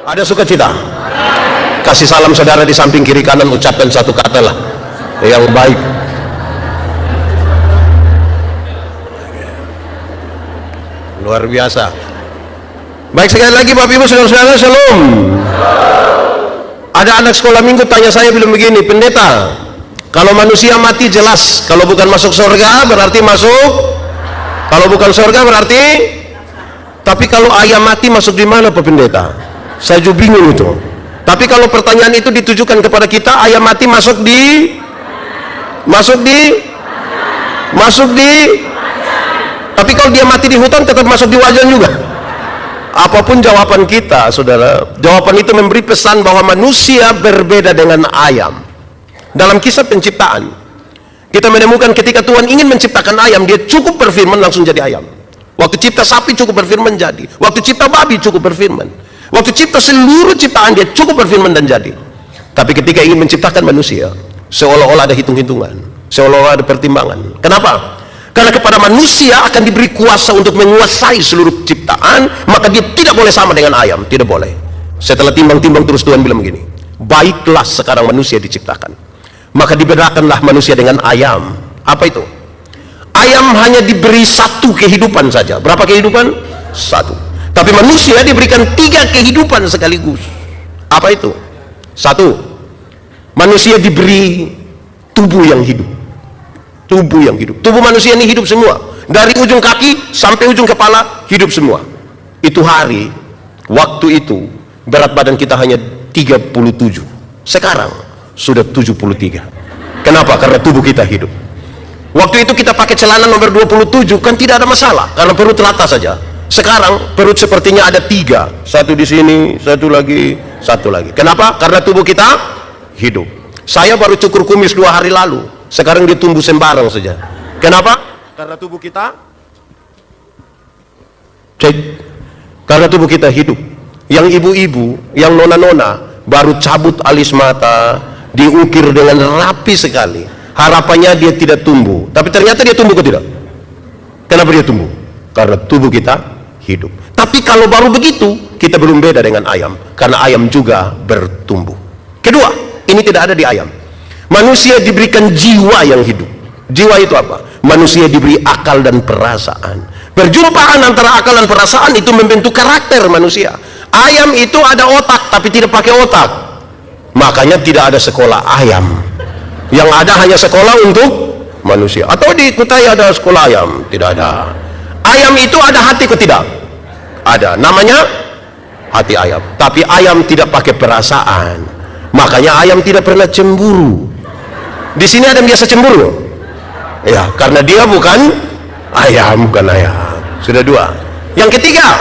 Ada sukacita? Kasih salam saudara di samping kiri kanan, ucapkan satu kata lah yang baik. Luar biasa. Baik, sekali lagi Bapak Ibu saudara-saudara, shalom. Ada anak sekolah minggu tanya saya bilang begini, pendeta, kalau manusia mati jelas, kalau bukan masuk surga berarti masuk, kalau bukan surga berarti, tapi kalau ayam mati masuk di mana Pak Pendeta? Saya juga bingung itu. Tapi kalau pertanyaan itu ditujukan kepada kita, ayam mati masuk di tapi kalau dia mati di hutan tetap masuk di wajan juga. Apapun jawaban kita saudara, jawaban itu memberi pesan bahwa manusia berbeda dengan ayam. Dalam kisah penciptaan kita menemukan ketika Tuhan ingin menciptakan ayam, dia cukup berfirman langsung jadi ayam. Waktu cipta sapi cukup berfirman jadi, waktu cipta babi cukup berfirman, waktu cipta seluruh ciptaan dia cukup berfirman dan jadi. Tapi ketika ingin menciptakan manusia, seolah-olah ada hitung-hitungan, seolah-olah ada pertimbangan. Kenapa? Karena kepada manusia akan diberi kuasa untuk menguasai seluruh ciptaan, maka dia tidak boleh sama dengan ayam, tidak boleh. Setelah timbang-timbang terus Tuhan bilang begini, baiklah sekarang manusia diciptakan. Maka dibedakanlah manusia dengan ayam. Apa itu? Ayam hanya diberi satu kehidupan saja. Berapa kehidupan? Satu. Tapi manusia diberikan 3 kehidupan sekaligus. Apa itu? Satu, manusia diberi tubuh yang hidup. Tubuh yang hidup. Tubuh manusia ini hidup semua. Dari ujung kaki sampai ujung kepala hidup semua. Itu hari, waktu itu berat badan kita hanya 37. Sekarang sudah 73. Kenapa? Karena tubuh kita hidup. Waktu itu kita pakai celana nomor 27 kan tidak ada masalah, karena perut rata saja. Sekarang perut sepertinya ada 3, satu di sini, satu lagi. Kenapa? Karena tubuh kita hidup. Saya baru cukur kumis 2 hari lalu, sekarang dia tumbuh sembarang saja. Kenapa? Karena tubuh kita karena tubuh kita hidup. Yang ibu-ibu, yang nona-nona baru cabut alis mata, diukir dengan rapi sekali, harapannya dia tidak tumbuh, tapi ternyata dia tumbuh ke tidak. Kenapa dia tumbuh? Karena tubuh kita hidup. Tapi kalau baru begitu, kita belum beda dengan ayam, karena ayam juga bertumbuh. Kedua, ini tidak ada di ayam. Manusia diberikan jiwa yang hidup. Jiwa itu apa? Manusia diberi akal dan perasaan. Perjumpaan antara akal dan perasaan itu membentuk karakter manusia. Ayam itu ada otak tapi tidak pakai otak, makanya tidak ada sekolah ayam. Yang ada hanya sekolah untuk manusia. Atau di Kutai ada sekolah ayam? Tidak ada. Ayam itu ada hati atau tidak? Ada, namanya hati ayam. Tapi ayam tidak pakai perasaan, makanya ayam tidak pernah cemburu. Di sini ada yang biasa cemburu? Ya, karena dia bukan ayam, bukan ayam. Sudah 2. Yang ketiga,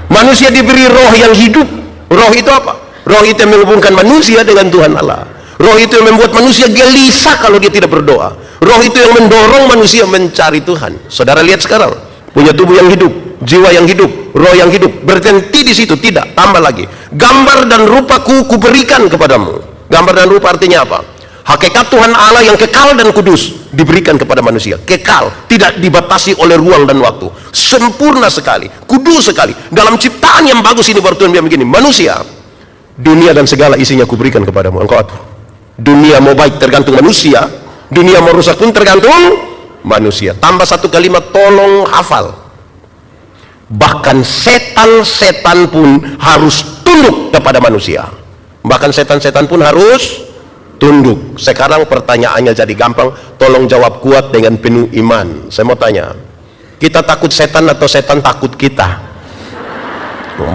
manusia diberi roh yang hidup. Roh itu apa? Roh itu yang menghubungkan manusia dengan Tuhan Allah. Roh itu yang membuat manusia gelisah kalau dia tidak berdoa. Roh itu yang mendorong manusia mencari Tuhan. Saudara lihat sekarang, punya tubuh yang hidup, jiwa yang hidup, roh yang hidup. Berhenti di situ? Tidak, tambah lagi. Gambar dan rupaku kuberikan kepadamu. Gambar dan rupa artinya apa? Hakikat Tuhan Allah yang kekal dan kudus diberikan kepada manusia. Kekal, tidak dibatasi oleh ruang dan waktu. Sempurna sekali, kudus sekali. Dalam ciptaan yang bagus ini baru Tuhan bilang begini, manusia, dunia dan segala isinya kuberikan kepadamu, engkau atur. Dunia mau baik tergantung manusia, dunia mau rusak pun tergantung manusia. Tambah satu kalimat, tolong hafal. Bahkan setan-setan pun harus tunduk kepada manusia. Bahkan setan-setan pun harus tunduk. Sekarang pertanyaannya jadi gampang, tolong jawab kuat dengan penuh iman. Saya mau tanya, kita takut setan atau setan takut kita?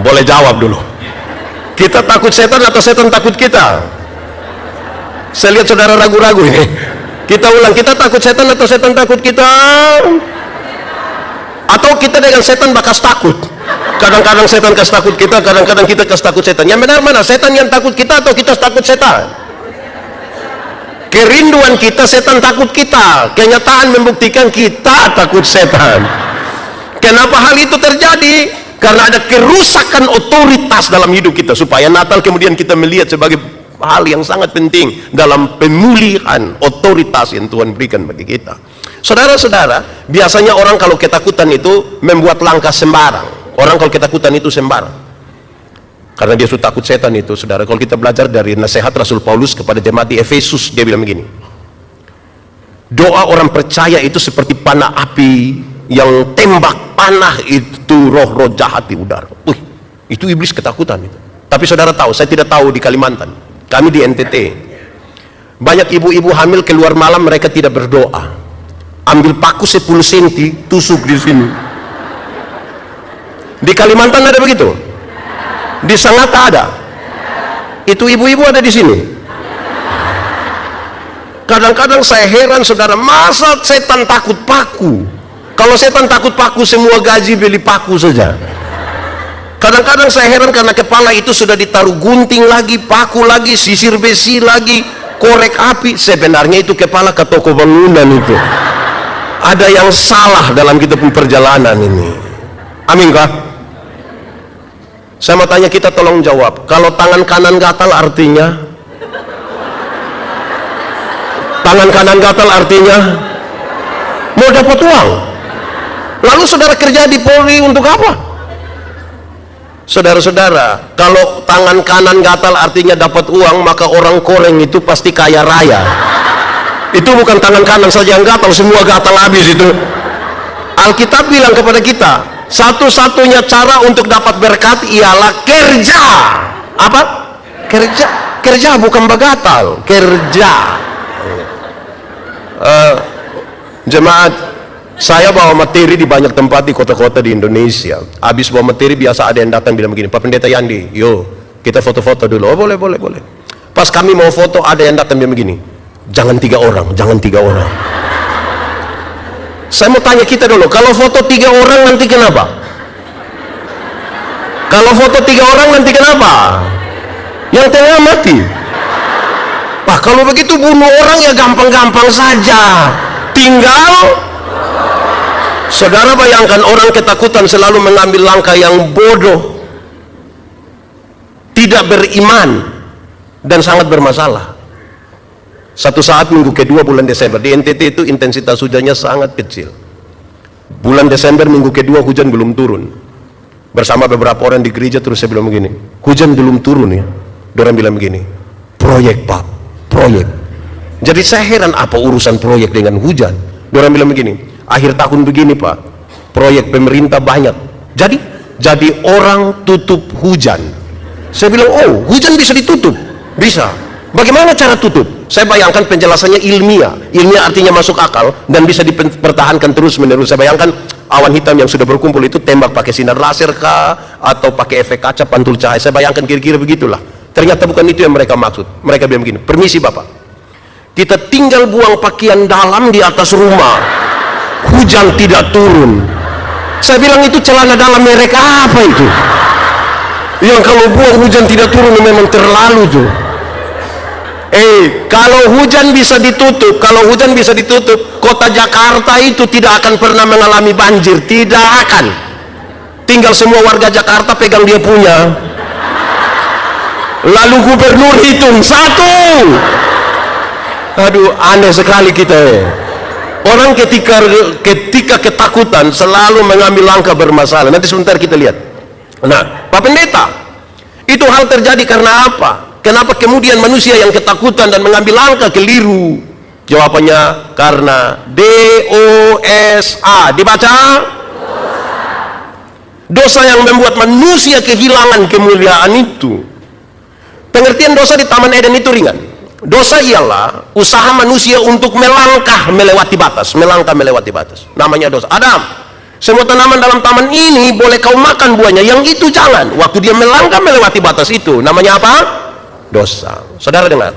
Boleh jawab dulu. Kita takut setan atau setan takut kita? Saya lihat saudara ragu-ragu ini. Kita ulang, kita takut setan atau setan takut kita? Atau kita dengan setan bakas takut? Kadang-kadang setan kasih takut kita, kadang-kadang kita kasih takut setan. Yang benar mana? Setan yang takut kita atau kita takut setan? Kerinduan kita, setan takut kita. Kenyataan membuktikan kita takut setan. Kenapa hal itu terjadi? Karena ada kerusakan otoritas dalam hidup kita. Supaya Natal kemudian kita melihat sebagai hal yang sangat penting dalam pemulihan otoritas yang Tuhan berikan bagi kita. Saudara-saudara, biasanya orang kalau ketakutan itu membuat langkah sembarang. Orang kalau ketakutan itu sembarang. Karena dia sudah takut setan itu, saudara. Kalau kita belajar dari nasihat Rasul Paulus kepada jemaat di Efesus, dia bilang begini, doa orang percaya itu seperti panah api yang tembak panah itu roh-roh jahat di udara. Itu iblis ketakutan itu. Tapi saudara tahu, saya tidak tahu di Kalimantan, kami di NTT, banyak ibu-ibu hamil keluar malam mereka tidak berdoa, ambil paku 10 cm tusuk di sini. Di Kalimantan ada begitu? Di Sangatta ada? Itu ibu-ibu ada di sini? Kadang-kadang saya heran, saudara, masa setan takut paku? Kalau setan takut paku, semua gaji beli paku saja. Kadang-kadang saya heran karena kepala itu sudah ditaruh gunting lagi, paku lagi, sisir besi lagi, korek api. Sebenarnya itu kepala ke toko bangunan itu. Ada yang salah dalam kita pun perjalanan ini. Amin kah? Saya mau tanya, kita tolong jawab. Kalau tangan kanan gatal artinya? Tangan kanan gatal artinya? Mau dapat uang. Lalu saudara kerja di Polri untuk apa? Saudara-saudara, kalau tangan kanan gatal artinya dapat uang, maka orang Koreng itu pasti kaya raya. Itu bukan tangan kanan saja yang gatal, semua gatal habis itu. Alkitab bilang kepada kita, satu-satunya cara untuk dapat berkat ialah kerja. Apa? Kerja. Kerja bukan begatal, kerja. Jemaat, saya bawa materi di banyak tempat di kota-kota di Indonesia. Habis bawa materi biasa ada yang datang bilang begini, Pak Pendeta Yandi, yo kita foto-foto dulu. Oh boleh. Pas kami mau foto ada yang datang bilang begini, jangan 3 orang, jangan 3 orang. Saya mau tanya kita dulu, kalau foto 3 orang nanti kenapa? Kalau foto 3 orang nanti kenapa? Yang tengah mati. Wah, kalau begitu bunuh orang ya gampang-gampang saja. Tinggal saudara bayangkan, orang ketakutan selalu mengambil langkah yang bodoh, tidak beriman, dan sangat bermasalah. Satu saat minggu kedua bulan Desember di NTT itu intensitas hujannya sangat kecil. Bulan Desember minggu kedua hujan belum turun. Bersama beberapa orang di gereja terus saya bilang begini, hujan belum turun ya. Dorang bilang begini, proyek Pak, proyek. Jadi saya heran apa urusan proyek dengan hujan. Dorang bilang begini, akhir tahun begini Pak, proyek pemerintah banyak. Jadi orang tutup hujan. Saya bilang, oh hujan bisa ditutup? Bisa. Bagaimana cara tutup? Saya bayangkan penjelasannya ilmiah. Ilmiah artinya masuk akal dan bisa dipertahankan terus menerus. Saya bayangkan awan hitam yang sudah berkumpul itu tembak pakai sinar laser kah, atau pakai efek kaca pantul cahaya. Saya bayangkan kira-kira begitulah. Ternyata bukan itu yang mereka maksud. Mereka bilang begini, permisi Bapak, kita tinggal buang pakaian dalam di atas rumah, hujan tidak turun. Saya bilang, itu celana dalam merek apa itu? Yang kalau buang hujan tidak turun memang terlalu tuh. Kalau hujan bisa ditutup, kota Jakarta itu tidak akan pernah mengalami banjir, tidak akan. Tinggal semua warga Jakarta pegang dia punya, lalu gubernur hitung 1. Aduh, aneh sekali kita. Orang ketika ketakutan selalu mengambil langkah bermasalah. Nanti sebentar kita lihat. Nah, Pak Pendeta, itu hal terjadi karena apa? Kenapa kemudian manusia yang ketakutan dan mengambil langkah keliru? Jawabannya karena dosa. Dibaca? Dosa yang membuat manusia kehilangan kemuliaan itu. Pengertian dosa di Taman Eden itu ringan. Dosa ialah usaha manusia untuk melangkah melewati batas. Namanya dosa. Adam, semua tanaman dalam taman ini boleh kau makan buahnya, yang itu jangan. Waktu dia melangkah melewati batas itu, namanya apa? Dosa. Saudara dengar,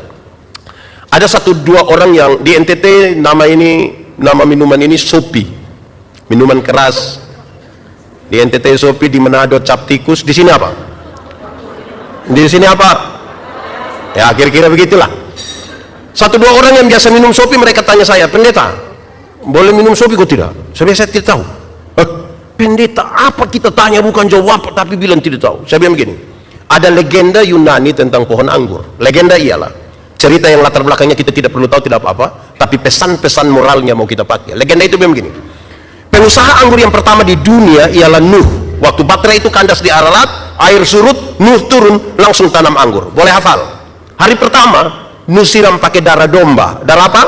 ada 1-2 orang yang di NTT nama minuman ini Sopi, minuman keras. Di NTT Sopi, di Manado cap tikus, di sini apa? Di sini apa? Ya kira-kira begitulah. 1-2 orang yang biasa minum Sopi, mereka tanya saya, Pendeta, boleh minum Sopi kok tidak? Saya tidak tahu. Pendeta, apa kita tanya bukan jawab, tapi bilang tidak tahu. Saya bilang begini, ada legenda Yunani tentang pohon anggur. Legenda ialah cerita yang latar belakangnya kita tidak perlu tahu, tidak apa-apa, tapi pesan-pesan moralnya mau kita pakai. Legenda itu begini, pengusaha anggur yang pertama di dunia ialah Nuh. Waktu baterai itu kandas di Ararat, air surut, Nuh turun, langsung tanam anggur. Boleh hafal. Hari pertama Nuh siram pakai darah domba. Darah apa?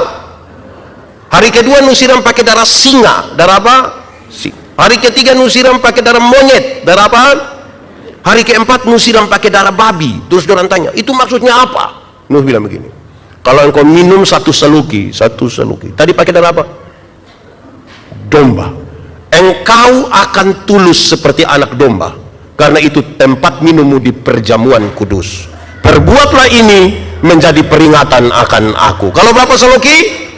Hari kedua Nuh siram pakai darah singa. Darah apa? Hari ketiga Nuh siram pakai darah monyet. Darah apa? Hari keempat Nuh siram pakai darah babi. Terus orang tanya, itu maksudnya apa? Nuh bilang begini, kalau engkau minum satu seluki, tadi pakai darah apa? Domba. Engkau akan tulus seperti anak domba, karena itu tempat minummu di perjamuan kudus. Perbuatlah ini menjadi peringatan akan aku. Kalau berapa seluki?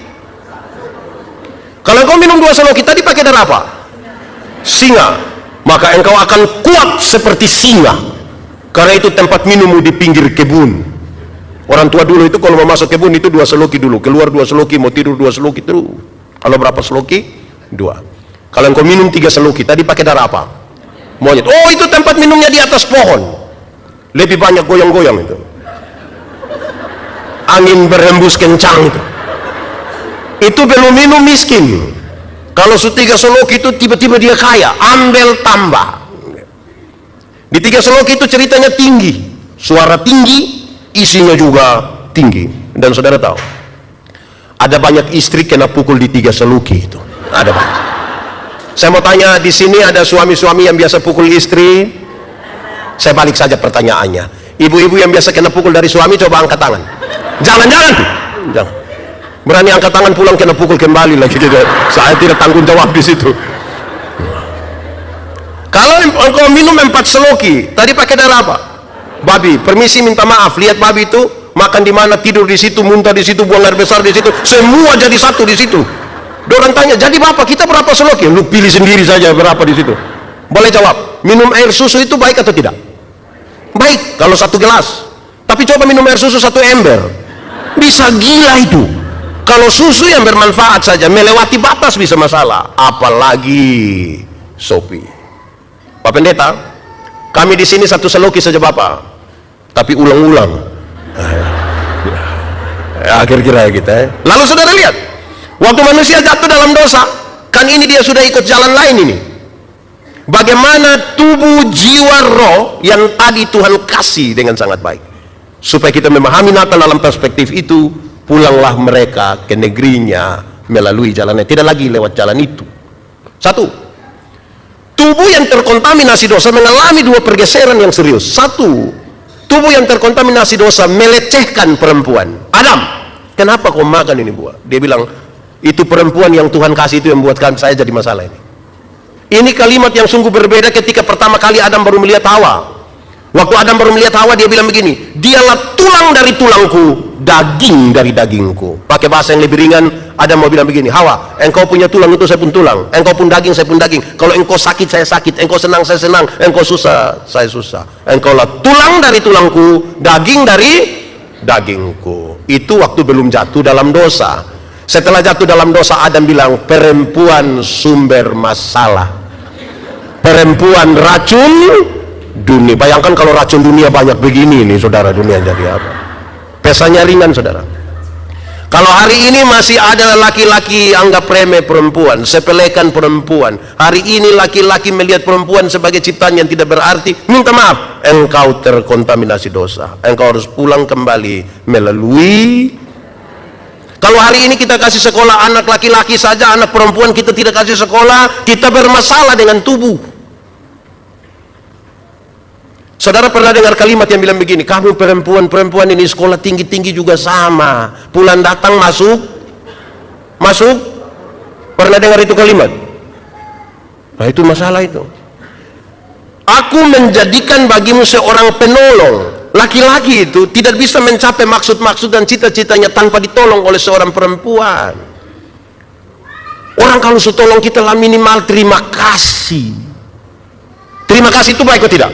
Kalau engkau minum 2 seluki, tadi pakai darah apa? Singa. Maka engkau akan kuat seperti singa, karena itu tempat minummu di pinggir kebun. Orang tua dulu itu kalau mau masuk kebun itu 2 seluki dulu, keluar 2 seluki, mau tidur 2 seluki terus. Kalau berapa seluki? 2. Kalau engkau minum 3 seluki, tadi pakai darah apa? Monyet. Oh, itu tempat minumnya di atas pohon, lebih banyak goyang-goyang itu, angin berhembus kencang itu belum minum miskin. Kalau 3 seluki itu tiba-tiba dia kaya, ambil tambah. Di 3 seluki itu ceritanya tinggi, suara tinggi, isinya juga tinggi. Dan saudara tahu, ada banyak istri kena pukul di 3 seluki itu. Ada banyak. Saya mau tanya, di sini ada suami-suami yang biasa pukul istri? Saya balik saja pertanyaannya. Ibu-ibu yang biasa kena pukul dari suami, coba angkat tangan. Jangan. Berani angkat tangan pulang kena pukul kembali lagi. Saya tidak tanggung jawab di situ. Kalau engkau minum 4 seloki, tadi pakai darah apa? Babi. Permisi minta maaf, lihat babi itu makan di mana, tidur di situ, muntah di situ, buang air besar di situ, semua jadi satu di situ. Orang tanya, jadi bapak kita berapa seloki? Lu pilih sendiri saja berapa di situ. Boleh jawab, minum air susu itu baik atau tidak? Baik kalau 1 gelas. Tapi coba minum air susu 1 ember, bisa gila itu. Kalau susu yang bermanfaat saja melewati batas bisa masalah, apalagi sopi. Pak Pendeta, kami di sini 1 seloki saja Bapak, tapi ulang-ulang. Kira-kira kita. Lalu saudara lihat, waktu manusia jatuh dalam dosa, kan ini dia sudah ikut jalan lain ini. Bagaimana tubuh, jiwa, roh yang tadi Tuhan kasih dengan sangat baik. Supaya kita memahami Natal dalam perspektif itu, pulanglah mereka ke negerinya melalui jalannya, tidak lagi lewat jalan itu. 1, tubuh yang terkontaminasi dosa mengalami 2 pergeseran yang serius. 1, tubuh yang terkontaminasi dosa melecehkan perempuan. Adam, kenapa kau makan ini buah? Dia bilang, itu perempuan yang Tuhan kasih itu yang membuatkan saya jadi masalah ini. Ini kalimat yang sungguh berbeda ketika pertama kali Adam baru melihat Hawa. Waktu Adam baru melihat Hawa, dia bilang begini, dialah tulang dari tulangku, daging dari dagingku. Pakai bahasa yang lebih ringan, Adam mau bilang begini, Hawa, engkau punya tulang itu saya pun tulang, engkau pun daging saya pun daging. Kalau engkau sakit saya sakit, engkau senang saya senang, engkau susah saya susah. Engkaulah tulang dari tulangku, daging dari dagingku. Itu waktu belum jatuh dalam dosa. Setelah jatuh dalam dosa, Adam bilang, perempuan sumber masalah, perempuan racun dunia. Bayangkan kalau racun dunia banyak begini nih saudara, dunia jadi apa? Pesanya ringan saudara. Kalau hari ini masih ada laki-laki anggap remeh perempuan, sepelekan perempuan, hari ini laki-laki melihat perempuan sebagai ciptaan yang tidak berarti, minta maaf, engkau terkontaminasi dosa, engkau harus pulang kembali melalui. Kalau hari ini kita kasih sekolah anak laki-laki saja, anak perempuan kita tidak kasih sekolah, kita bermasalah dengan tubuh. Saudara pernah dengar kalimat yang bilang begini, kamu perempuan ini sekolah tinggi-tinggi juga sama, pulang datang masuk. Pernah dengar itu kalimat? Nah itu masalah itu. Aku menjadikan bagimu seorang penolong. Laki-laki itu tidak bisa mencapai maksud-maksud dan cita-citanya tanpa ditolong oleh seorang perempuan. Orang kalau setolong kita lah minimal terima kasih. Terima kasih itu baik atau tidak?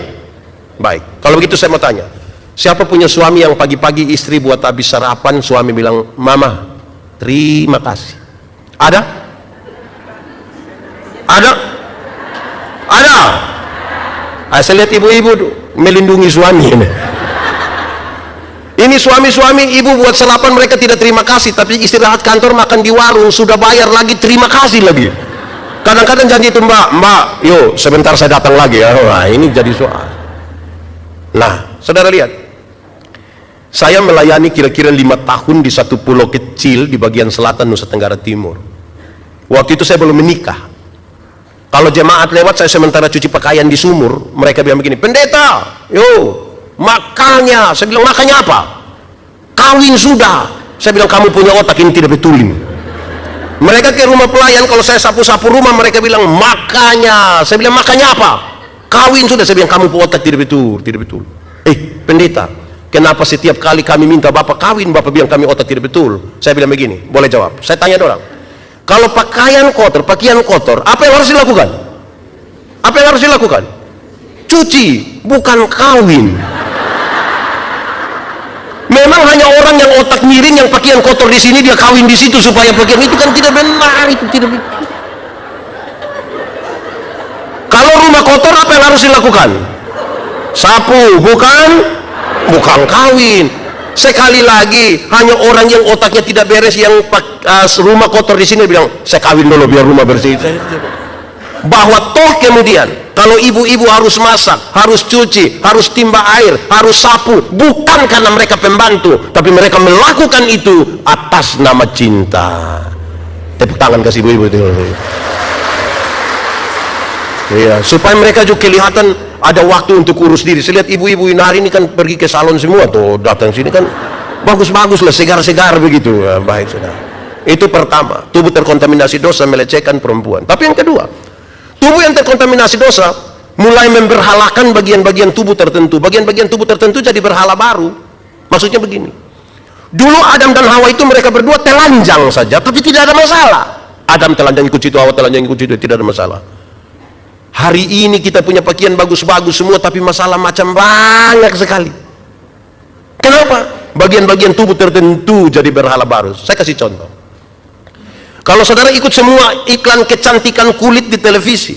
Baik. Kalau begitu saya mau tanya, siapa punya suami yang pagi-pagi istri buat habis sarapan, suami bilang, mama terima kasih? Ada? Saya lihat ibu-ibu melindungi suami ini. Ini suami-suami ibu buat sarapan mereka tidak terima kasih, tapi istirahat kantor makan di warung sudah bayar lagi terima kasih lagi. Kadang-kadang janji itu, mbak yuk sebentar saya datang lagi ya. Wah, ini jadi soal. Nah, saudara lihat, saya melayani kira-kira 5 tahun di satu pulau kecil di bagian selatan Nusa Tenggara Timur. Waktu itu saya belum menikah. Kalau jemaat lewat, saya sementara cuci pakaian di sumur, mereka bilang begini, pendeta, yo, makanya. Saya bilang, makanya apa? Kawin sudah. Saya bilang, kamu punya otak, ini tidak betul ini. Mereka ke rumah pelayan, kalau saya sapu-sapu rumah, mereka bilang, makanya. Saya bilang, makanya apa? Kawin sudah. Saya bilang, kamu punya otak, tidak betul, tidak betul. Pendeta, kenapa setiap kali kami minta Bapak kawin, Bapak bilang kami otak tidak betul? Saya bilang begini, boleh jawab? Saya tanya orang, kalau pakaian kotor, apa yang harus dilakukan? Apa yang harus dilakukan? Cuci, bukan kawin. Memang hanya orang yang otak miring, yang pakaian kotor di sini, dia kawin di situ supaya pakaian itu kan tidak benar, itu tidak benar. Kalau rumah kotor, apa yang harus dilakukan? Sapu, bukan kawin. Sekali lagi, hanya orang yang otaknya tidak beres, yang rumah kotor di sini bilang, saya kawin dulu biar rumah bersih. Bahwa toh kemudian, kalau ibu-ibu harus masak, harus cuci, harus timba air, harus sapu, bukan karena mereka pembantu, tapi mereka melakukan itu atas nama cinta. Tepuk tangan kasih ibu-ibu itu. Iya, supaya mereka juga kelihatan ada waktu untuk urus diri. Saya lihat ibu-ibu ini hari ini kan pergi ke salon semua tuh, datang sini kan bagus-bagus lah, segar-segar begitu. Ya, baik saudara. Itu pertama, tubuh terkontaminasi dosa melecehkan perempuan. Tapi yang kedua, tubuh yang terkontaminasi dosa mulai memberhalakan bagian-bagian tubuh tertentu. Bagian-bagian tubuh tertentu jadi berhala baru. Maksudnya begini, dulu Adam dan Hawa itu mereka berdua telanjang saja, tapi tidak ada masalah. Adam telanjang ikut situ, Hawa telanjang ikut situ, tidak ada masalah. Hari ini kita punya pakaian bagus-bagus semua, tapi masalah macam banyak sekali. Kenapa? Bagian-bagian tubuh tertentu jadi berhala baru. Saya kasih contoh. Kalau saudara ikut semua iklan kecantikan kulit di televisi,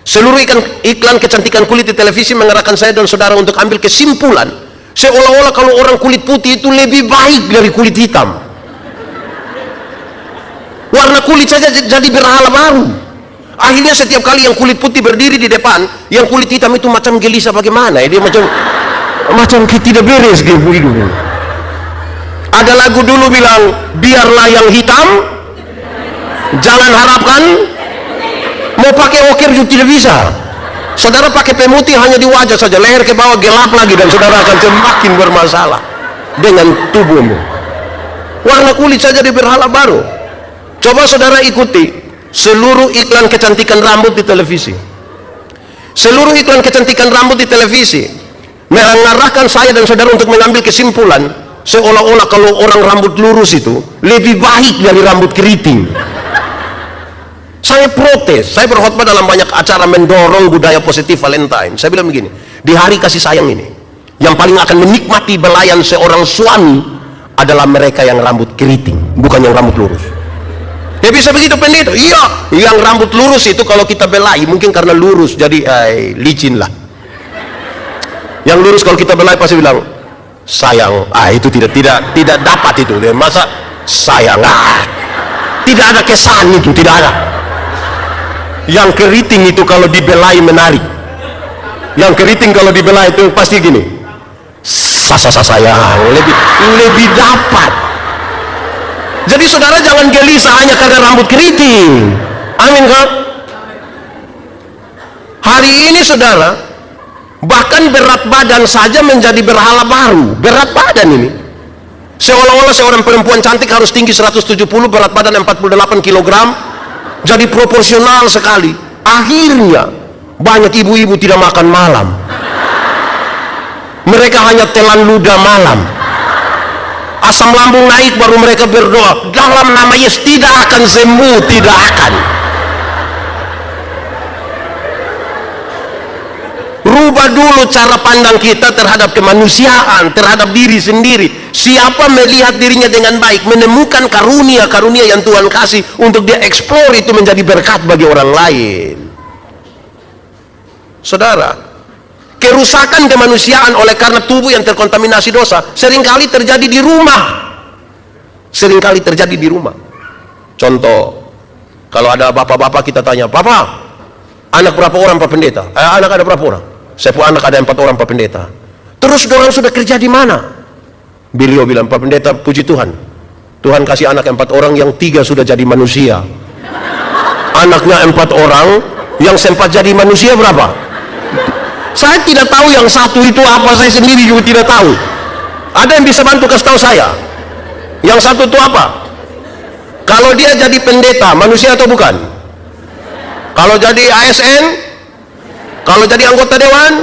seluruh iklan kecantikan kulit di televisi mengarahkan saya dan saudara untuk ambil kesimpulan, seolah-olah kalau orang kulit putih itu lebih baik dari kulit hitam. Warna kulit saja jadi berhala baru. Akhirnya setiap kali yang kulit putih berdiri di depan, yang kulit hitam itu macam gelisah bagaimana ya, dia macam tidak beres gitu. Ada lagu dulu bilang, biarlah yang hitam jangan harapkan, mau pakai okir juga tidak bisa. Saudara pakai pemutih hanya di wajah saja, leher ke bawah gelap lagi, dan saudara akan semakin bermasalah dengan tubuhmu. Warna kulit saja di berhala baru. Coba saudara ikuti seluruh iklan kecantikan rambut di televisi. Seluruh iklan kecantikan rambut di televisi mengarahkan saya dan saudara untuk mengambil kesimpulan seolah-olah kalau orang rambut lurus itu lebih baik dari rambut keriting. Saya protes, saya berkhotbah dalam banyak acara mendorong budaya positif Valentine. Saya bilang begini, di hari kasih sayang ini, yang paling akan menikmati belayan seorang suami adalah mereka yang rambut keriting, bukan yang rambut lurus. Ya bisa begitu pendeta? Iya, yang rambut lurus itu kalau kita belai mungkin karena lurus jadi licin lah. Yang lurus kalau kita belai pasti bilang sayang, itu tidak dapat itu. Masa sayang, tidak ada kesan itu, tidak ada. Yang keriting itu kalau dibelai menarik. Yang keriting kalau dibelai itu pasti gini, sayang, lebih dapat. Jadi saudara jangan gelisah hanya karena rambut keriting. Amin kan? Hari ini saudara, bahkan berat badan saja menjadi berhala baru. Berat badan ini, seolah-olah seorang perempuan cantik harus tinggi 170, berat badan 48 kg, jadi proporsional sekali. Akhirnya banyak ibu-ibu tidak makan malam, mereka hanya telan ludah malam. Asam lambung naik baru mereka berdoa, dalam nama Yesus tidak akan sembuh, tidak akan. Rubah dulu cara pandang kita terhadap kemanusiaan, terhadap diri sendiri. Siapa melihat dirinya dengan baik, menemukan karunia-karunia yang Tuhan kasih untuk dia eksplor, itu menjadi berkat bagi orang lain. Saudara, kerusakan kemanusiaan oleh karena tubuh yang terkontaminasi dosa seringkali terjadi di rumah. Seringkali terjadi di rumah. Contoh, kalau ada bapak-bapak kita tanya, "Bapak, anak berapa orang Pak Pendeta?" Anak ada berapa orang? Saya punya anak ada 4 orang Pak Pendeta. Terus dorang sudah kerja di mana? Beliau bilang, Pak Pendeta, puji Tuhan, Tuhan kasih anak 4 orang, yang 3 sudah jadi manusia. Anaknya 4 orang, yang sempat jadi manusia berapa? Saya tidak tahu yang 1 itu apa, saya sendiri juga tidak tahu. Ada yang bisa bantu kasih tahu saya? Yang 1 itu apa? Kalau dia jadi pendeta, manusia atau bukan? Kalau jadi ASN, kalau jadi anggota dewan,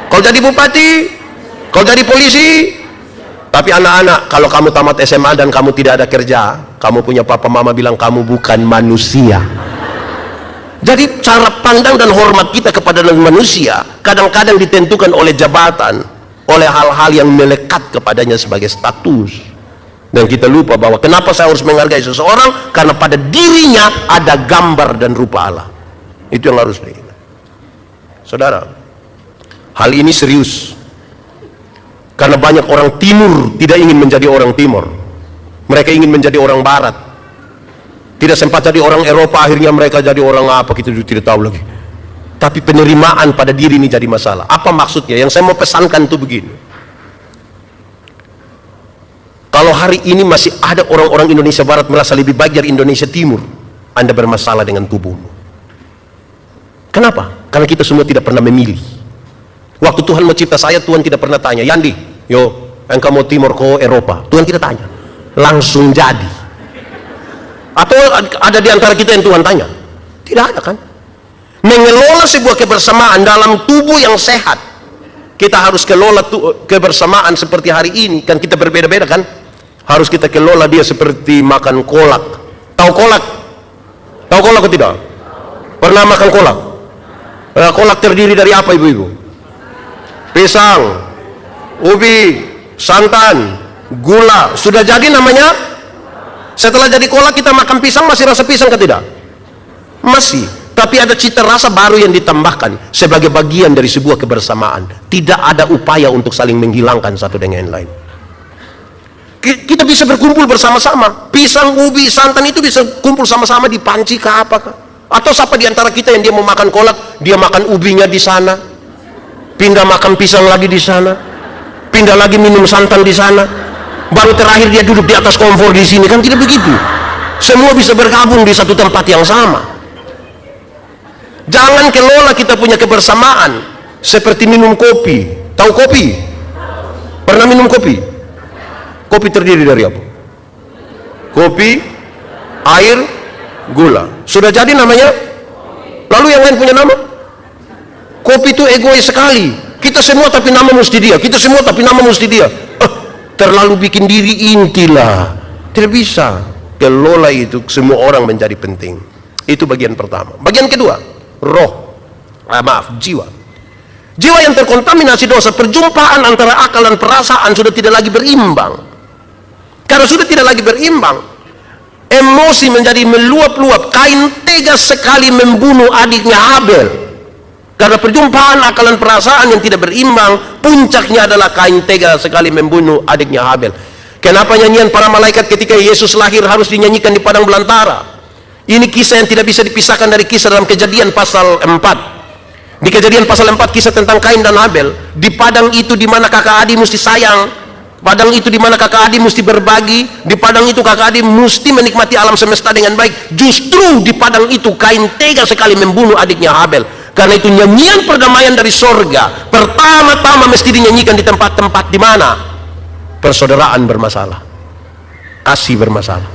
kalau jadi bupati, kalau jadi polisi. Tapi anak-anak, kalau kamu tamat SMA dan kamu tidak ada kerja, kamu punya papa mama bilang kamu bukan manusia. Jadi cara pandang dan hormat kita kepada manusia kadang-kadang ditentukan oleh jabatan, oleh hal-hal yang melekat kepadanya sebagai status. Dan kita lupa bahwa kenapa saya harus menghargai seseorang, karena pada dirinya ada gambar dan rupa Allah. Itu yang harus diingat. Saudara, hal ini serius. Karena banyak orang timur tidak ingin menjadi orang timur. Mereka ingin menjadi orang barat. Tidak sempat jadi orang Eropa, akhirnya mereka jadi orang apa, kita juga tidak tahu lagi. Tapi penerimaan pada diri ini jadi masalah. Apa maksudnya? Yang saya mau pesankan itu begini. Kalau hari ini masih ada orang-orang Indonesia Barat merasa lebih baik dari Indonesia Timur, Anda bermasalah dengan tubuhmu. Kenapa? Karena kita semua tidak pernah memilih. Waktu Tuhan mencipta saya, Tuhan tidak pernah tanya, Yandi, yo, engkau mau Timur ke Eropa? Tuhan tidak tanya, langsung jadi. Atau ada di antara kita yang Tuhan tanya? Tidak ada kan? Mengelola sebuah kebersamaan dalam tubuh yang sehat, kita harus kelola kebersamaan seperti hari ini. Kan kita berbeda-beda kan? Harus kita kelola dia seperti makan kolak. Tahu kolak? Tahu kolak atau tidak? Pernah makan kolak? Kolak terdiri dari apa ibu-ibu? Pisang, ubi, santan, gula. Sudah jadi namanya? Setelah jadi kolak kita makan pisang, masih rasa pisang ke tidak? Masih. Tapi ada cita rasa baru yang ditambahkan sebagai bagian dari sebuah kebersamaan. Tidak ada upaya untuk saling menghilangkan satu dengan yang lain. Kita bisa berkumpul bersama-sama. Pisang, ubi, santan itu bisa kumpul sama-sama di panci ke apa kah? Atau siapa di antara kita yang dia mau makan kolak, dia makan ubinya di sana, pindah makan pisang lagi di sana, pindah lagi minum santan di sana, baru terakhir dia duduk di atas kompor di sini. Kan tidak begitu. Semua bisa bergabung di satu tempat yang sama. Jangan kelola kita punya kebersamaan seperti minum kopi. Tahu kopi? Pernah minum kopi? Kopi terdiri dari apa? Kopi, air, gula. Sudah jadi namanya? Lalu yang lain punya nama? Kopi itu egois sekali. Kita semua tapi nama mesti dia. Kita semua tapi nama mesti dia. Terlalu bikin diri intilah. Tidak bisa. Kelola itu semua orang menjadi penting. Itu bagian pertama. Bagian kedua, roh. Jiwa. Jiwa yang terkontaminasi dosa, perjumpaan antara akal dan perasaan sudah tidak lagi berimbang. Karena sudah tidak lagi berimbang, emosi menjadi meluap-luap. Kain tega sekali membunuh adiknya Habel. Karena perjumpaan akal dan perasaan yang tidak berimbang, puncaknya adalah Kain tega sekali membunuh adiknya Habel. Kenapa nyanyian para malaikat ketika Yesus lahir harus dinyanyikan di padang belantara? Ini kisah yang tidak bisa dipisahkan dari kisah dalam Kejadian pasal 4. Di Kejadian pasal 4 kisah tentang Kain dan Habel. Di padang itu di mana kakak adik mesti sayang, padang itu di mana kakak adik mesti berbagi, di padang itu kakak adik mesti menikmati alam semesta dengan baik. Justru di padang itu Kain tega sekali membunuh adiknya Habel. Karena itu nyanyian perdamaian dari sorga pertama-tama mesti dinyanyikan di tempat-tempat di mana persaudaraan bermasalah, kasih bermasalah.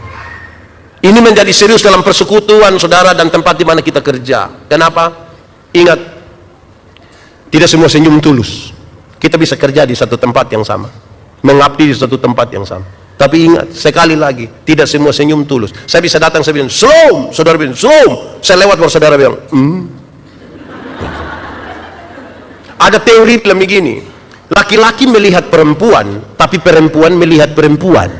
Ini menjadi serius dalam persekutuan saudara dan tempat di mana kita kerja. Kenapa? Ingat, tidak semua senyum tulus. Kita bisa kerja di satu tempat yang sama, mengabdi di satu tempat yang sama. Tapi ingat, sekali lagi, tidak semua senyum tulus. Saya bisa datang, saya bilang, "Shalom," saudara bilang, "Shalom." Saya lewat, baru saudara bilang, Ada teori dalam begini, laki-laki melihat perempuan, tapi perempuan melihat perempuan.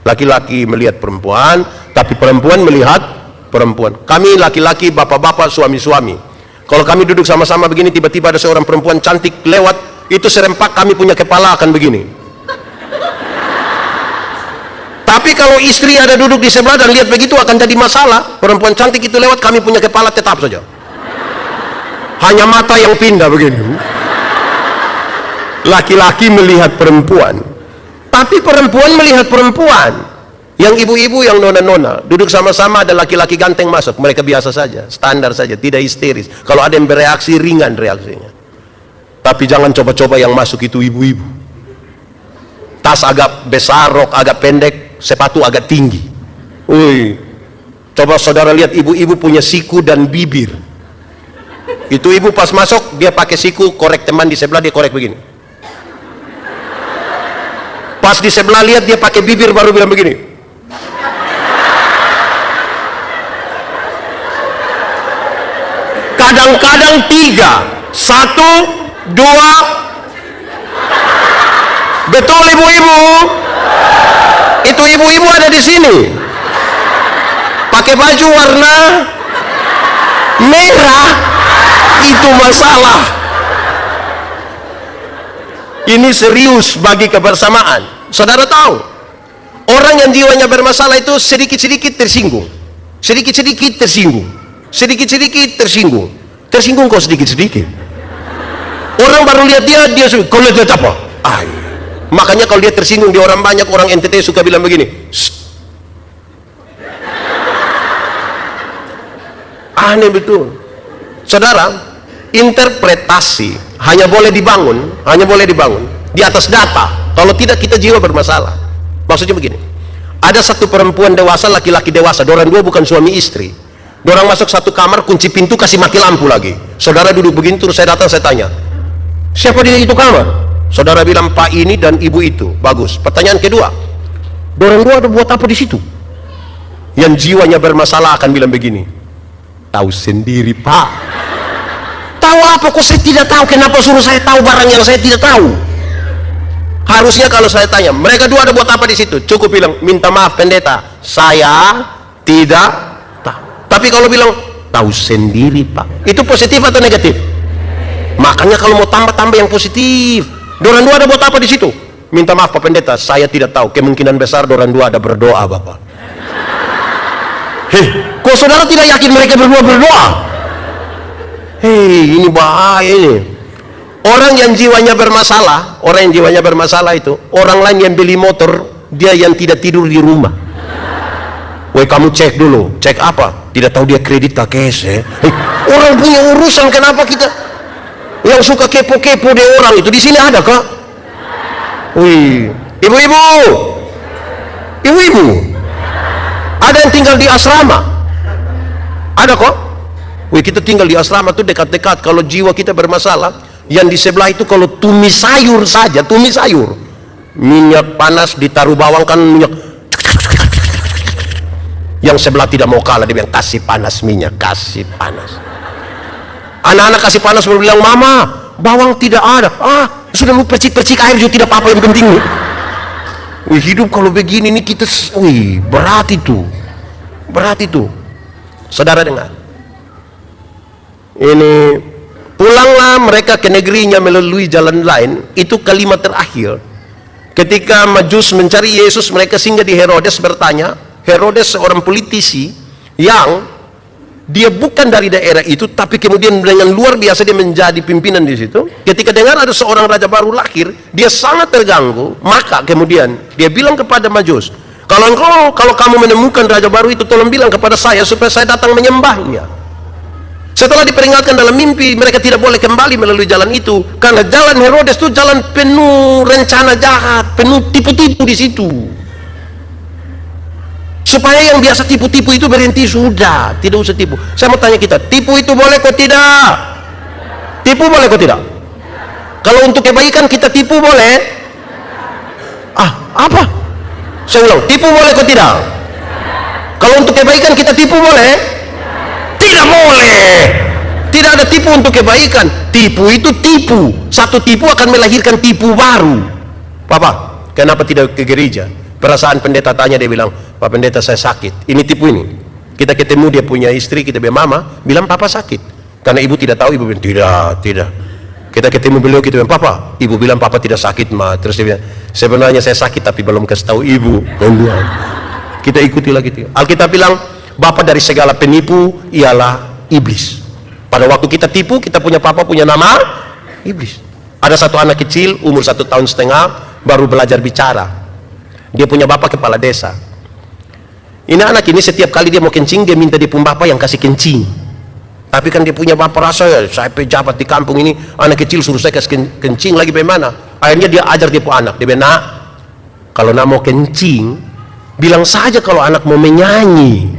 Laki-laki melihat perempuan, tapi perempuan melihat perempuan. Kami laki-laki, bapak-bapak, suami-suami, kalau kami duduk sama-sama begini, tiba-tiba ada seorang perempuan cantik lewat, itu serempak kami punya kepala akan begini. Tapi kalau istri ada duduk di sebelah dan lihat begitu akan jadi masalah. Perempuan cantik itu lewat, kami punya kepala tetap saja. Hanya mata yang pindah begini. Laki-laki melihat perempuan, tapi perempuan melihat perempuan. Yang ibu-ibu, yang nona-nona duduk sama-sama, ada laki-laki ganteng masuk, mereka biasa saja, standar saja, tidak histeris. Kalau ada yang bereaksi, ringan reaksinya. Tapi jangan coba-coba yang masuk itu ibu-ibu. Tas agak besar, rok agak pendek, sepatu agak tinggi. Wih, coba saudara lihat ibu-ibu punya siku dan bibir. Itu ibu pas masuk, dia pakai siku, korek teman di sebelah, dia korek begini. Pas di sebelah lihat, dia pakai bibir, baru bilang begini. Kadang-kadang 3, 1, 2. Betul ibu-ibu? Itu ibu-ibu ada di sini. Pakai baju warna merah. Itu masalah. Ini serius bagi kebersamaan. Saudara tahu, orang yang jiwanya bermasalah itu sedikit-sedikit tersinggung. Sedikit-sedikit tersinggung. Sedikit-sedikit tersinggung. Tersinggung kok sedikit-sedikit. Orang baru lihat dia suka, kau lihat apa? Makanya kalau dia tersinggung di orang banyak, orang NTT suka bilang begini, aneh betul. Saudara, interpretasi hanya boleh dibangun di atas data. Kalau tidak, kita jiwa bermasalah. Maksudnya begini, ada satu perempuan dewasa, laki-laki dewasa, dorang dua bukan suami istri. Dorang masuk satu kamar, kunci pintu, kasih mati lampu lagi. Saudara duduk begini, terus saya datang, saya tanya, siapa di itu kamar? Saudara bilang, Pak ini dan Ibu itu. Bagus. Pertanyaan kedua, dorang dua ada buat apa di situ? Yang jiwanya bermasalah akan bilang begini, tahu sendiri Pak. Tahu apa? Kok saya tidak tahu? Kenapa suruh saya tahu barang yang saya tidak tahu? Harusnya kalau saya tanya, mereka dua ada buat apa di situ? Cukup bilang, minta maaf pendeta, saya tidak. Tapi kalau bilang tahu sendiri Pak, itu positif atau negatif? Makanya kalau mau tambah yang positif. Dorang dua ada buat apa di situ? Minta maaf Pak Pendeta, saya tidak tahu. Kemungkinan besar dorang dua ada berdoa Bapak. Hei, kok saudara tidak yakin mereka berdua berdoa? Hei, ini bahaya ini. Orang yang jiwanya bermasalah itu orang lain yang beli motor, dia yang tidak tidur di rumah. Woi, kamu cek dulu. Cek apa? Tidak tahu dia kredit tak cash ya. Orang punya urusan, kenapa kita yang suka kepo-kepo di orang itu? Di sini ada kak? Wih, ibu-ibu, ada yang tinggal di asrama? Ada kok? Wih, kita tinggal di asrama tuh dekat-dekat. Kalau jiwa kita bermasalah, yang di sebelah itu kalau tumis sayur saja, minyak panas ditaruh bawang kan minyak. Yang sebelah tidak mau kalah, dia bilang kasih panas minyak, kasih panas. Anak-anak kasih panas, baru bilang mama bawang tidak ada. Sudah lu percik-percik air juga tidak apa-apa, yang penting. Wih, hidup kalau begini nih kita, wih, berat itu. Saudara dengar, ini pulanglah mereka ke negerinya melalui jalan lain. Itu kalimat terakhir. Ketika Majus mencari Yesus, mereka singgah di Herodes, bertanya. Herodes seorang politisi yang dia bukan dari daerah itu, tapi kemudian dengan luar biasa dia menjadi pimpinan di situ. Ketika dengar ada seorang raja baru lahir, dia sangat terganggu. Maka kemudian dia bilang kepada Majus, kalau kamu menemukan raja baru itu, tolong bilang kepada saya supaya saya datang menyembahnya. Setelah diperingatkan dalam mimpi, mereka tidak boleh kembali melalui jalan itu, karena jalan Herodes itu jalan penuh rencana jahat, penuh tipu-tipu di situ. Supaya yang biasa tipu-tipu itu berhenti, sudah, tidak usah tipu. Saya mau tanya kita, tipu itu boleh kok tidak? Tipu boleh kok tidak? Kalau untuk kebaikan kita tipu boleh? Apa? Saya ulang, tipu boleh kok tidak? Kalau untuk kebaikan kita tipu boleh? Tidak boleh. Tidak ada tipu untuk kebaikan. Tipu itu tipu. Satu tipu akan melahirkan tipu baru. Papa, kenapa tidak ke gereja? Perasaan pendeta tanya, dia bilang, Pak Pendeta saya sakit. Ini tipu ini. Kita ketemu dia punya istri, kita bilang mama, bilang papa sakit. Karena ibu tidak tahu, ibu bilang tidak. Kita ketemu beliau, kita bilang papa, ibu bilang papa tidak sakit ma. Terus dia bilang, sebenarnya saya sakit tapi belum kasih tahu ibu. Kita ikuti lagi. Alkitab bilang, bapak dari segala penipu ialah iblis. Pada waktu kita tipu, kita punya papa punya nama iblis. Ada satu anak kecil umur 1,5 tahun baru belajar bicara. Dia punya bapak kepala desa. Ini anak ini setiap kali dia mau kencing, dia minta dia punya bapak yang kasih kencing. Tapi kan dia punya bapak rasa, ya, saya pejabat di kampung ini, anak kecil suruh saya kasih kencing lagi bagaimana? Akhirnya dia ajar dia punya anak, dia bilang, nak, kalau nak mau kencing, bilang saja kalau anak mau menyanyi.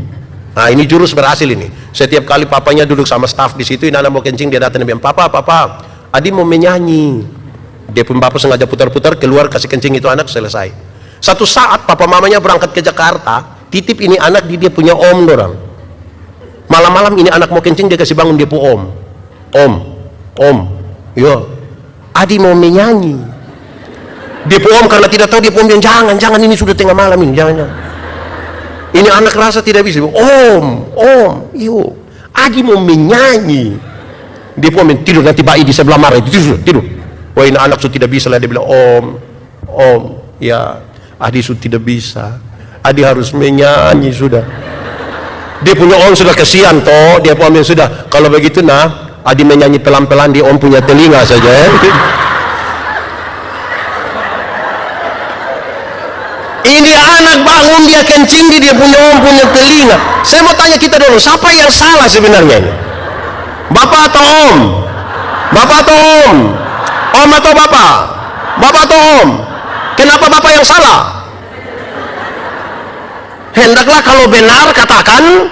Nah, ini jurus berhasil ini. Setiap kali papanya duduk sama staf di situ, ini anak mau kencing, dia datang dan bilang, papa, Adi mau menyanyi. Dia pun bapak sengaja putar-putar, keluar kasih kencing itu anak, selesai. Satu saat papa mamanya berangkat ke Jakarta, titip ini anak di dia punya om dorang. Malam-malam ini anak mau kencing, dia kasih bangun dia punya om, yo, Adi mau menyanyi. Dia punya om karena tidak tahu, dia punya om, jangan ini sudah tengah malam ini, jangan. Ini anak rasa tidak bisa. Om, yo, Adi mau menyanyi. Dia pun tidur, nanti bayi di sebelah marah itu tidur. Wah, ini anak sudah tidak bisa lah. Dia bilang, om, ya, Adi sudah tidak bisa. Adi harus menyanyi sudah. Dia punya om sudah kesian toh. Dia pun sudah. Kalau begitu nah, Adi menyanyi pelan-pelan di om punya telinga saja. Ini anak bangun dia kencing di dia punya om punya telinga. Saya mau tanya kita dulu, siapa yang salah sebenarnya ini? Bapak atau om? Bapak atau om? Om atau bapak? Bapak atau om? Kenapa bapak yang salah? Hendaklah kalau benar katakan,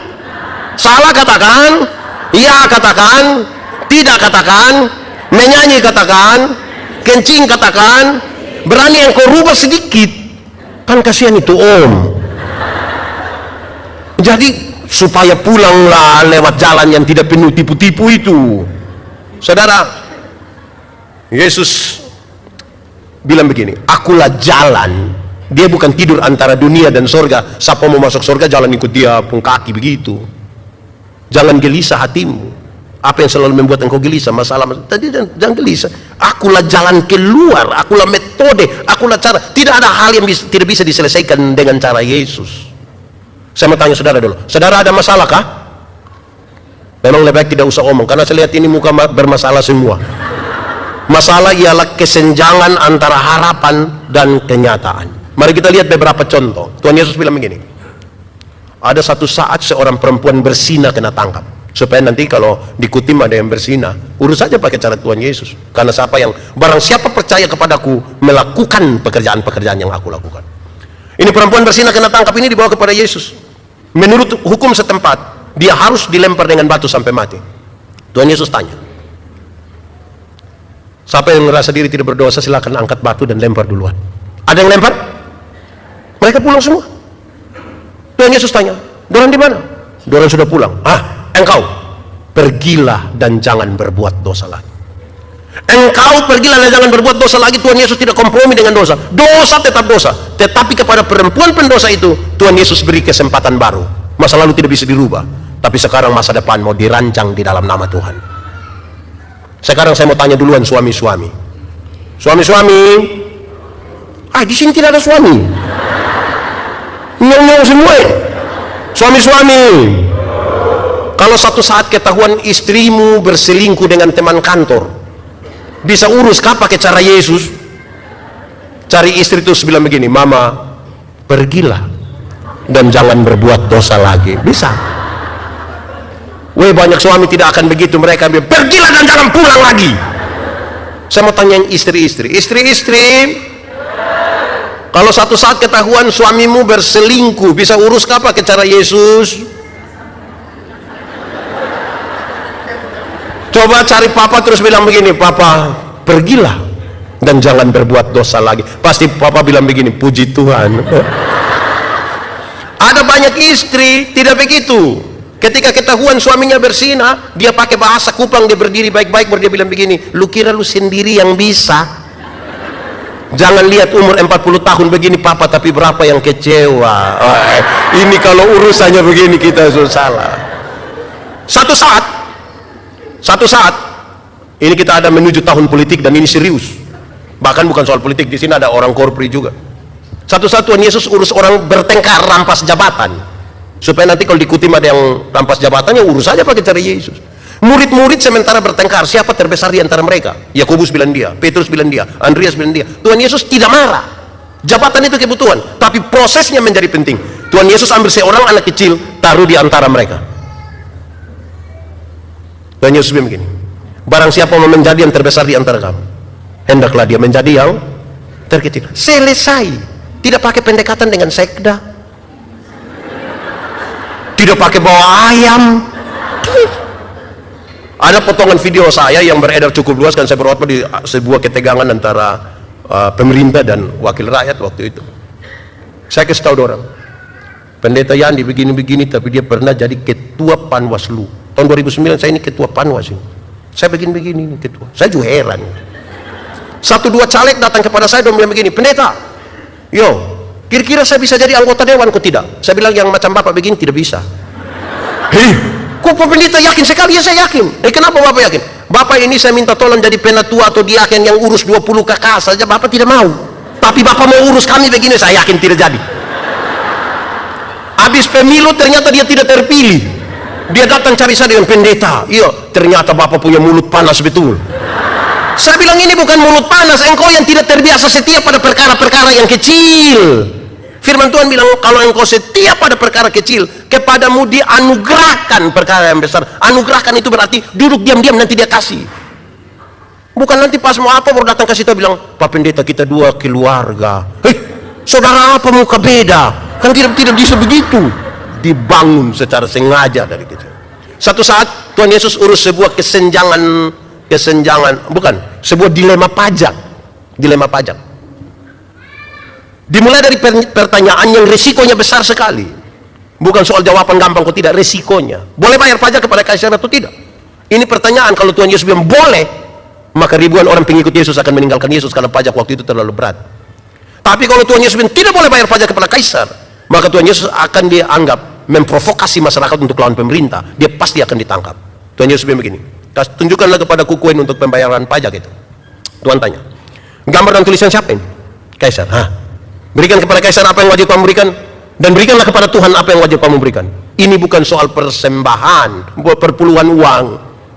salah katakan, iya katakan, tidak katakan, menyanyi katakan, kencing katakan, berani yang kau rubah sedikit. Kan kasihan itu om. Jadi supaya pulanglah lewat jalan yang tidak penuh tipu-tipu itu. Saudara, Yesus bilang begini, akulah jalan. Dia bukan tidur antara dunia dan sorga. Siapa mau masuk sorga jalan ikut dia pun kaki begitu. Jangan gelisah hatimu. Apa yang selalu membuat engkau gelisah? Masalah tadi, jangan gelisah. Akulah jalan keluar, akulah metode, akulah cara. Tidak ada hal yang tidak bisa diselesaikan dengan cara Yesus. Saya mau tanya saudara dulu, saudara ada masalah kah? Memang lebih baik tidak usah omong, karena saya lihat ini muka bermasalah semua. Masalah ialah kesenjangan antara harapan dan kenyataan. Mari kita lihat beberapa contoh. Tuhan Yesus bilang begini, ada satu saat seorang perempuan berzina kena tangkap. Supaya nanti kalau dikutim ada yang berzina, urus saja pakai cara Tuhan Yesus. Karena barang siapa percaya kepadaku melakukan pekerjaan-pekerjaan yang aku lakukan. Ini perempuan berzina kena tangkap, ini dibawa kepada Yesus. Menurut hukum setempat, dia harus dilempar dengan batu sampai mati. Tuhan Yesus tanya, siapa yang merasa diri tidak berdosa silakan angkat batu dan lempar duluan. Ada yang lempar? Mereka pulang semua. Tuhan Yesus tanya, dorang di mana? Dorang sudah pulang. Engkau pergilah dan jangan berbuat dosa lagi. Engkau pergilah dan jangan berbuat dosa lagi. Tuhan Yesus tidak kompromi dengan dosa. Dosa tetap dosa. Tetapi kepada perempuan pendosa itu Tuhan Yesus beri kesempatan baru. Masa lalu tidak bisa dirubah, tapi sekarang masa depan mau dirancang di dalam nama Tuhan. Sekarang saya mau tanya duluan suami-suami. Suami-suami, di sini tidak ada suami. Nyong-nyong semua ya. Suami-suami, kalau satu saat ketahuan istrimu berselingkuh dengan teman kantor, bisa urus kah pakai cara Yesus? Cari istri terus bilang begini, mama pergilah dan jangan berbuat dosa lagi. Bisa? Banyak suami tidak akan begitu. Mereka bilang pergilah dan jangan pulang lagi. Saya mau tanya yang istri-istri, kalau satu saat ketahuan suamimu berselingkuh, bisa urus kah pakai cara Yesus? Coba cari papa terus bilang begini, papa pergilah dan jangan berbuat dosa lagi. Pasti papa bilang begini, puji Tuhan. Ada banyak istri tidak begitu. Ketika ketahuan suaminya berzina, dia pakai bahasa kupang, dia berdiri baik-baik, dia bilang begini, lu kira lu sendiri yang bisa? Jangan lihat umur 40 tahun begini papa, tapi berapa yang kecewa. Ini kalau urusannya begini kita salah. Satu saat ini kita ada menuju tahun politik dan ini serius. Bahkan bukan soal politik, di sini ada orang korpri juga. Satu-satu Tuhan Yesus urus orang bertengkar rampas jabatan. Supaya nanti kalau dikutim ada yang rampas jabatannya, urus saja pakai cara Yesus. Murid-murid sementara bertengkar, siapa terbesar di antara mereka? Yakobus bilang dia, Petrus bilang dia, Andreas bilang dia. Tuhan Yesus tidak marah. Jabatan itu kebutuhan, tapi prosesnya menjadi penting. Tuhan Yesus ambil seorang anak kecil, taruh di antara mereka. Tuhan Yesus bilang begini, barang siapa mau menjadi yang terbesar di antara kamu, hendaklah dia menjadi yang terkecil. Selesai. Tidak pakai pendekatan dengan sekda, tidak pakai bawa ayam. Ada potongan video saya yang beredar cukup luas, kan saya berkhotbah di sebuah ketegangan antara pemerintah dan wakil rakyat waktu itu. Saya kasih tahu orang, pendeta Yandi begini-begini, tapi dia pernah jadi ketua Panwaslu. Tahun 2009 saya ini ketua Panwas ini. Saya begini-begini ketua. Saya juga heran. 1-2 caleg datang kepada saya dan bilang begini, pendeta, yo, kira-kira saya bisa jadi anggota dewan kok tidak? Saya bilang yang macam bapak begini tidak bisa. Kok pendeta yakin sekali? Ya saya yakin. Kenapa bapak yakin? Bapak ini saya minta tolong jadi penatua atau diaken yang urus 20 kakak saja, bapak tidak mau. Tapi bapak mau urus kami begini, saya yakin tidak jadi. Habis pemilu ternyata dia tidak terpilih. Dia datang cari saya dengan pendeta. Iya, ternyata bapak punya mulut panas betul. Saya bilang ini bukan mulut panas, engkau yang tidak terbiasa setia pada perkara-perkara yang kecil. Firman Tuhan bilang, kalau engkau setia pada perkara kecil, kepadamu dianugerahkan perkara yang besar. Anugerahkan itu berarti duduk diam-diam, nanti dia kasih. Bukan nanti pas mau apa baru datang kasih tahu bilang, Pak Pendeta kita 2 keluarga. Saudara apa muka beda? Kan tidak bisa begitu. Dibangun secara sengaja dari kecil. Satu saat Tuhan Yesus urus sebuah sebuah dilema pajak. Dimulai dari pertanyaan yang risikonya besar sekali. Bukan soal jawaban gampang kok tidak, risikonya. Boleh bayar pajak kepada kaisar atau tidak? Ini pertanyaan. Kalau Tuhan Yesus bilang boleh, maka ribuan orang pengikut Yesus akan meninggalkan Yesus karena pajak waktu itu terlalu berat. Tapi kalau Tuhan Yesus bilang tidak boleh bayar pajak kepada kaisar, maka Tuhan Yesus akan dianggap memprovokasi masyarakat untuk lawan pemerintah. Dia pasti akan ditangkap. Tuhan Yesus bilang begini, tunjukkanlah kepadaku koin untuk pembayaran pajak itu. Tuhan tanya, gambar dan tulisan siapa ini? Kaisar. Berikan kepada kaisar apa yang wajib kamu berikan, dan berikanlah kepada Tuhan apa yang wajib kamu berikan. Ini bukan soal persembahan, perpuluhan uang,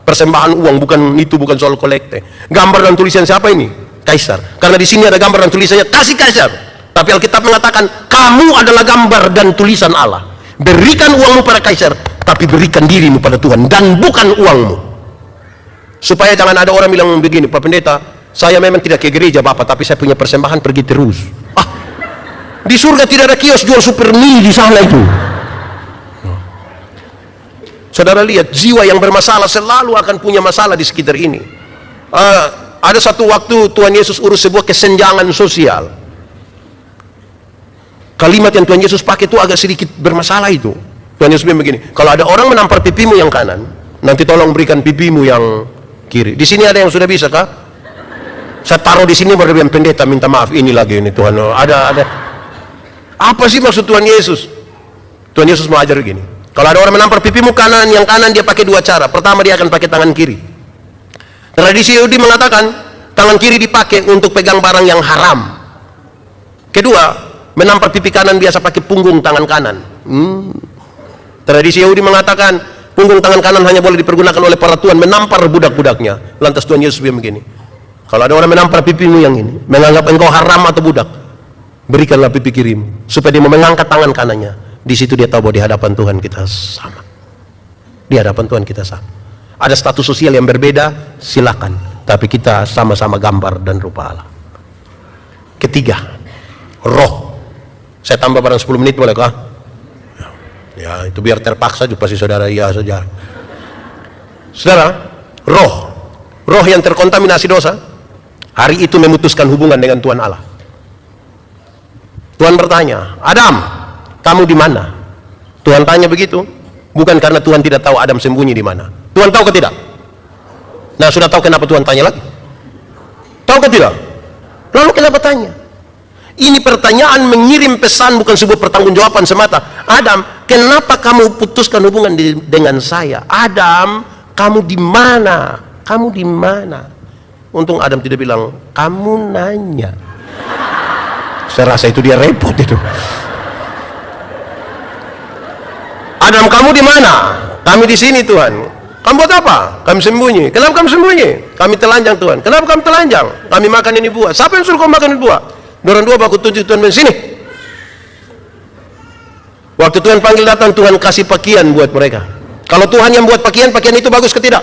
persembahan uang, bukan soal kolekte. Gambar dan tulisan siapa ini? Kaisar. Karena di sini ada gambar dan tulisannya, kasih kaisar. Tapi Alkitab mengatakan kamu adalah gambar dan tulisan Allah. Berikan uangmu pada kaisar, tapi berikan dirimu pada Tuhan dan bukan uangmu. Supaya jangan ada orang bilang begini, Pak Pendeta, saya memang tidak ke gereja Bapak, tapi saya punya persembahan pergi terus. Di surga tidak ada kios jual super mie di sana itu. Saudara lihat, jiwa yang bermasalah selalu akan punya masalah di sekitar ini. Ada satu waktu Tuhan Yesus urus sebuah kesenjangan sosial. Kalimat yang Tuhan Yesus pakai itu agak sedikit bermasalah itu. Tuhan Yesus bilang begini, kalau ada orang menampar pipimu yang kanan, nanti tolong berikan pipimu yang kiri. Di sini ada yang sudah bisa kah? Saya taruh di sini baru bilang, pendeta minta maaf ini lagi ini Tuhan. Ada. Apa sih maksud Tuhan Yesus? Tuhan Yesus mau ajar begini, kalau ada orang menampar pipimu kanan, yang kanan dia pakai 2 cara. Pertama, dia akan pakai tangan kiri. Tradisi Yahudi mengatakan tangan kiri dipakai untuk pegang barang yang haram. Kedua, menampar pipi kanan biasa pakai punggung tangan kanan. Tradisi Yahudi mengatakan punggung tangan kanan hanya boleh dipergunakan oleh para tuan menampar budak-budaknya. Lantas Tuhan Yesus bilang begini, kalau ada orang menampar pipimu yang ini, menganggap engkau haram atau budak, berikanlah pipi kirimu, supaya dia mengangkat tangan kanannya. Di situ dia tahu bahwa di hadapan Tuhan kita sama. Di hadapan Tuhan kita sama. Ada status sosial yang berbeda, silakan, tapi kita sama-sama gambar dan rupa Allah. Ketiga, roh. Saya tambah barang 10 menit boleh kah? Ya itu biar terpaksa juga pasti saudara iya saja. Saudara, roh yang terkontaminasi dosa, hari itu memutuskan hubungan dengan Tuhan Allah. Tuhan bertanya, Adam, kamu di mana? Tuhan tanya begitu, bukan karena Tuhan tidak tahu Adam sembunyi di mana. Tuhan tahu ke tidak? Nah, sudah tahu kenapa Tuhan tanya lagi? Tahu ke tidak? Lalu kenapa tanya? Ini pertanyaan mengirim pesan, bukan sebuah pertanggungjawaban semata. Adam, kenapa kamu putuskan hubungan dengan saya? Adam, kamu di mana? Kamu di mana? Untung Adam tidak bilang, kamu nanya. Saya rasa itu dia repot itu. Adam, kamu di mana? Kami di sini Tuhan. Kamu buat apa? Kami sembunyi. Kenapa kami sembunyi? Kami telanjang Tuhan. Kenapa kami telanjang? Kami makan ini buah. Siapa yang suruh kau makan ini buah? Dorang dua baku tunjuk Tuhan bilang, sini. Waktu Tuhan panggil datang, Tuhan kasih pakaian buat mereka. Kalau Tuhan yang buat pakaian, pakaian itu bagus ke tidak?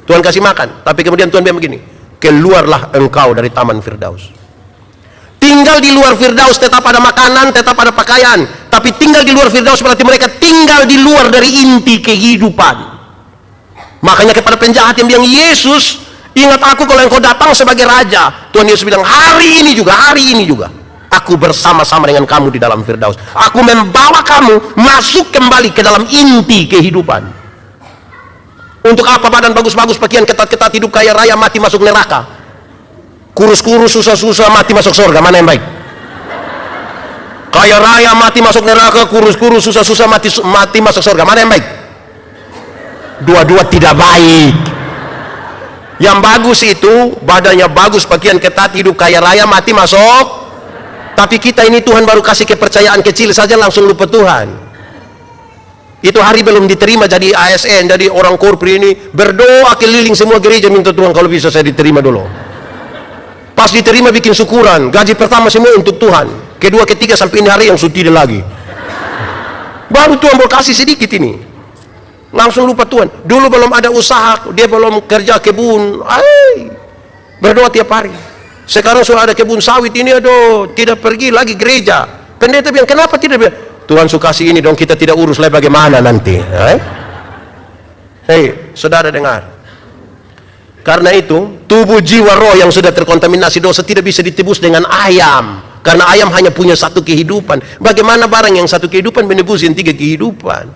Tuhan kasih makan. Tapi kemudian Tuhan bilang begini, keluarlah engkau dari Taman Firdaus. Tinggal di luar Firdaus tetap ada makanan, tetap ada pakaian. Tapi tinggal di luar Firdaus berarti mereka tinggal di luar dari inti kehidupan. Makanya kepada penjahat yang bilang, Yesus, ingat aku kalau engkau datang sebagai raja. Tuhan Yesus bilang, hari ini juga, aku bersama-sama dengan kamu di dalam Firdaus. Aku membawa kamu masuk kembali ke dalam inti kehidupan. Untuk apa badan bagus-bagus, pakaian ketat-ketat, hidup kaya raya, mati masuk neraka? Kurus-kurus, susah-susah, mati masuk surga. Mana yang baik? Kaya raya, mati masuk neraka. Kurus-kurus, susah-susah, mati masuk surga. Mana yang baik? Dua-dua tidak baik. Yang bagus itu badannya bagus, pakaian ketat, hidup kaya raya, mati masuk. Tapi kita ini Tuhan baru kasih kepercayaan kecil saja langsung lupa Tuhan. Itu hari belum diterima jadi ASN, jadi orang korpri ini berdoa keliling semua gereja minta Tuhan kalau bisa saya diterima dulu. Pas diterima bikin syukuran, gaji pertama semua untuk Tuhan, kedua ketiga sampai ini hari yang sudah tidak lagi. Baru Tuhan mau kasih sedikit ini, langsung lupa Tuhan. Dulu belum ada usaha, dia belum kerja kebun, berdoa tiap hari. Sekarang sudah ada kebun sawit ini, aduh, tidak pergi lagi gereja. Pendeta bilang, kenapa tidak? Tuhan suka kasih ini dong, kita tidak urus lagi bagaimana nanti. Hei, saudara dengar. Karena itu, tubuh jiwa roh yang sudah terkontaminasi dosa tidak bisa ditebus dengan ayam. Karena ayam hanya punya satu kehidupan. Bagaimana barang yang satu kehidupan menebus yang tiga kehidupan?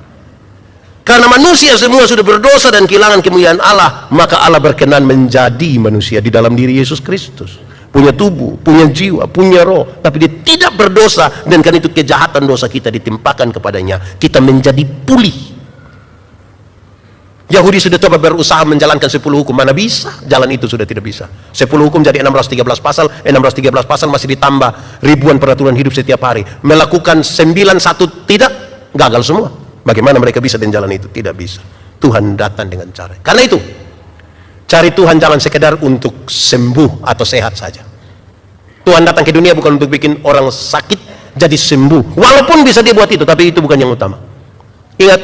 Karena manusia semua sudah berdosa dan kehilangan kemuliaan Allah, maka Allah berkenan menjadi manusia di dalam diri Yesus Kristus. Punya tubuh, punya jiwa, punya roh, tapi dia tidak berdosa, dan karena itu kejahatan dosa kita ditimpakan kepadanya, kita menjadi pulih. Yahudi sudah coba berusaha menjalankan 10 hukum, mana bisa, jalan itu sudah tidak bisa. 10 hukum jadi 613 pasal, 613 pasal masih ditambah ribuan peraturan hidup setiap hari. Melakukan 91 tidak, gagal semua. Bagaimana mereka bisa dengan jalan itu? Tidak bisa. Tuhan datang dengan cara. Karena itu, cari Tuhan jangan sekedar untuk sembuh atau sehat saja. Tuhan datang ke dunia bukan untuk bikin orang sakit jadi sembuh. Walaupun bisa dia buat itu, tapi itu bukan yang utama. Ingat,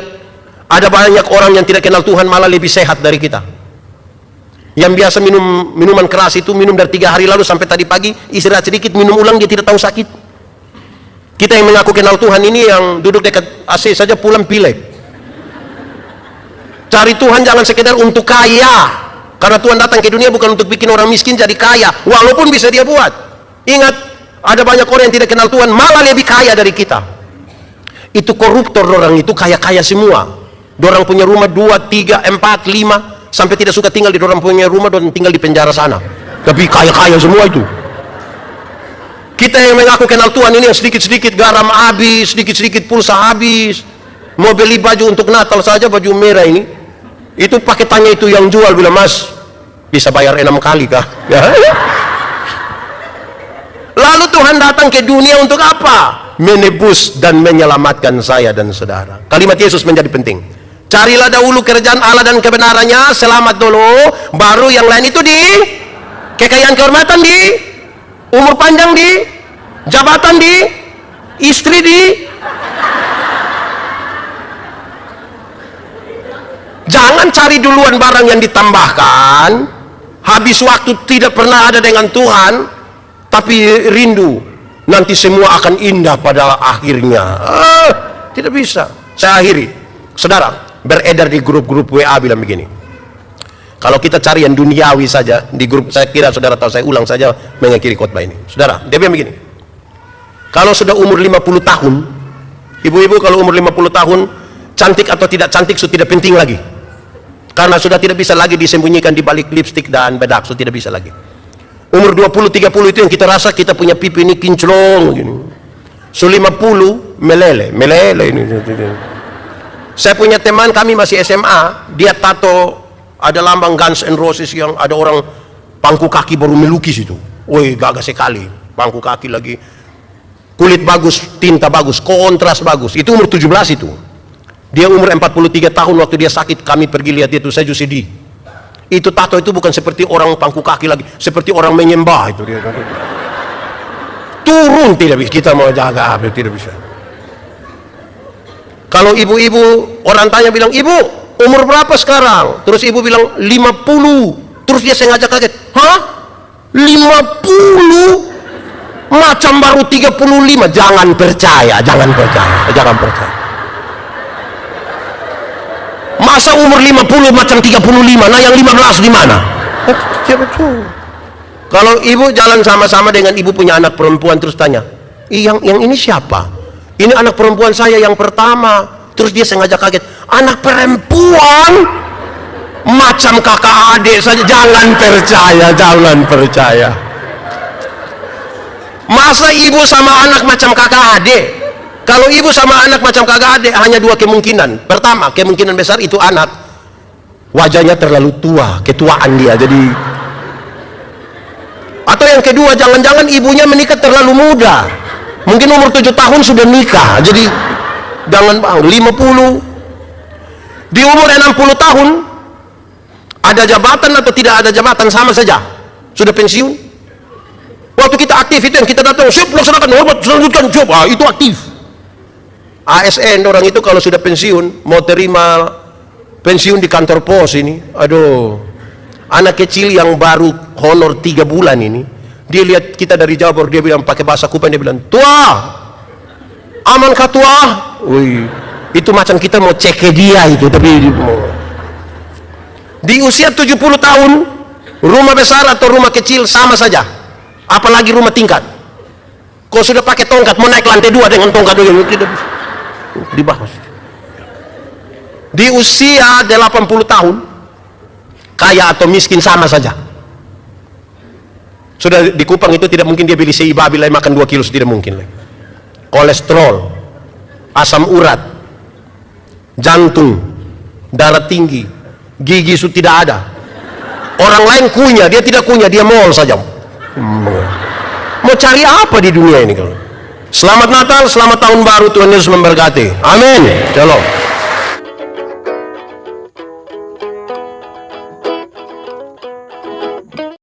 ada banyak orang yang tidak kenal Tuhan malah lebih sehat dari kita. Yang biasa minum minuman keras itu, minum dari 3 hari lalu sampai tadi pagi, istirahat sedikit, minum ulang, dia tidak tahu sakit. Kita yang mengaku kenal Tuhan ini yang duduk dekat AC saja pulang pilek. Cari Tuhan jangan sekedar untuk kaya. Karena Tuhan datang ke dunia bukan untuk bikin orang miskin jadi kaya, walaupun bisa dia buat. Ingat, ada banyak orang yang tidak kenal Tuhan malah lebih kaya dari kita. Itu koruptor, orang itu kaya-kaya semua. Dorang punya rumah 2, 3, 4, 5, sampai tidak suka tinggal di dorang punya rumah dan tinggal di penjara sana. Tapi kaya-kaya semua itu. Kita yang mengaku kenal Tuhan ini yang sedikit-sedikit garam habis, sedikit-sedikit pulsa habis. Mau beli baju untuk Natal saja, baju merah ini. Itu paketannya itu yang jual, bilang, Mas, bisa bayar 6 kali kah? Ya. Lalu Tuhan datang ke dunia untuk apa? Menebus dan menyelamatkan saya dan saudara. Kalimat Yesus menjadi penting. Carilah dahulu kerajaan Allah dan kebenarannya, selamat dulu, baru yang lain itu di kekayaan, kehormatan di, umur panjang di, jabatan di, istri di. Jangan cari duluan barang yang ditambahkan, habis waktu tidak pernah ada dengan Tuhan, tapi rindu nanti semua akan indah pada akhirnya. Tidak bisa. Saya akhiri, saudara, beredar di grup-grup WA bilang begini, kalau kita cari yang duniawi saja di grup, saya kira saudara tahu, saya ulang saja mengakhiri khotbah ini. Saudara, dia bilang begini, kalau sudah umur 50 tahun, ibu-ibu kalau umur 50 tahun, cantik atau tidak cantik sudah tidak penting lagi. Karena sudah tidak bisa lagi disembunyikan di balik lipstik dan bedak, sudah tidak bisa lagi. Umur 20-30 itu yang kita rasa kita punya pipi ini kinclong gini. So 50 melele ini. Saya punya teman, kami masih SMA, dia tato ada lambang Guns N' Roses yang ada orang pangku kaki baru melukis itu. Woi, gagah sekali. Pangku kaki lagi. Kulit bagus, tinta bagus, kontras bagus. Itu umur 17 itu. Dia umur 43 tahun, waktu dia sakit kami pergi lihat itu, saya juga sedih. Itu tato itu bukan seperti orang pangku kaki lagi, seperti orang menyembah itu dia. Turun tidak bisa, kita mau jaga tidak bisa. Kalau ibu-ibu, orang tanya bilang, ibu umur berapa sekarang? Terus ibu bilang 50. Terus dia sengaja kaget, hah? 50? Macam baru 35. Jangan percaya, jangan percaya, jangan percaya. Masa umur 50 macam 35? Nah yang 15 di mana? Kalau ibu jalan sama-sama dengan ibu punya anak perempuan, terus tanya, yang ini siapa? Ini anak perempuan saya yang pertama. Terus dia sengaja kaget, anak perempuan macam kakak adik saja. Jangan percaya, jangan percaya. Masa ibu sama anak macam kakak adik? Kalau ibu sama anak macam kakak adik, hanya dua kemungkinan. Pertama, kemungkinan besar itu anak wajahnya terlalu tua, ketuaan dia, jadi. Atau yang kedua, jangan-jangan ibunya menikah terlalu muda, mungkin umur 7 tahun sudah nikah. Jadi jangan 50. Di umur 60 tahun ada jabatan atau tidak ada jabatan sama saja, sudah pensiun. Waktu kita aktif itu yang kita datang, siap laksanakan hormat, selanjutkan job, itu aktif. ASN orang itu kalau sudah pensiun, mau terima pensiun di kantor pos ini, aduh, anak kecil yang baru honor 3 bulan ini, dia lihat kita dari Jawa, dia bilang pakai bahasa Kupang, dia bilang, tua, aman kah tua? Wih, itu macam kita mau cek ke dia itu, tapi di usia 70 tahun, rumah besar atau rumah kecil sama saja, apalagi rumah tingkat. Kau sudah pakai tongkat, mau naik lantai 2 dengan tongkat dulu, tidak bisa. Dibahas. Di usia 80 tahun, kaya atau miskin sama saja. Sudah di Kupang itu tidak mungkin dia beli sei babi lagi makan 2 kilo, tidak mungkin lagi. Kolesterol, asam urat, jantung, darah tinggi, gigi sudah tidak ada. Orang lain kunyah, dia tidak kunyah, dia mall saja. Mau cari apa di dunia ini kalau? Selamat Natal, selamat tahun baru, Tuhan Yesus memberkati. Amin. Shalom.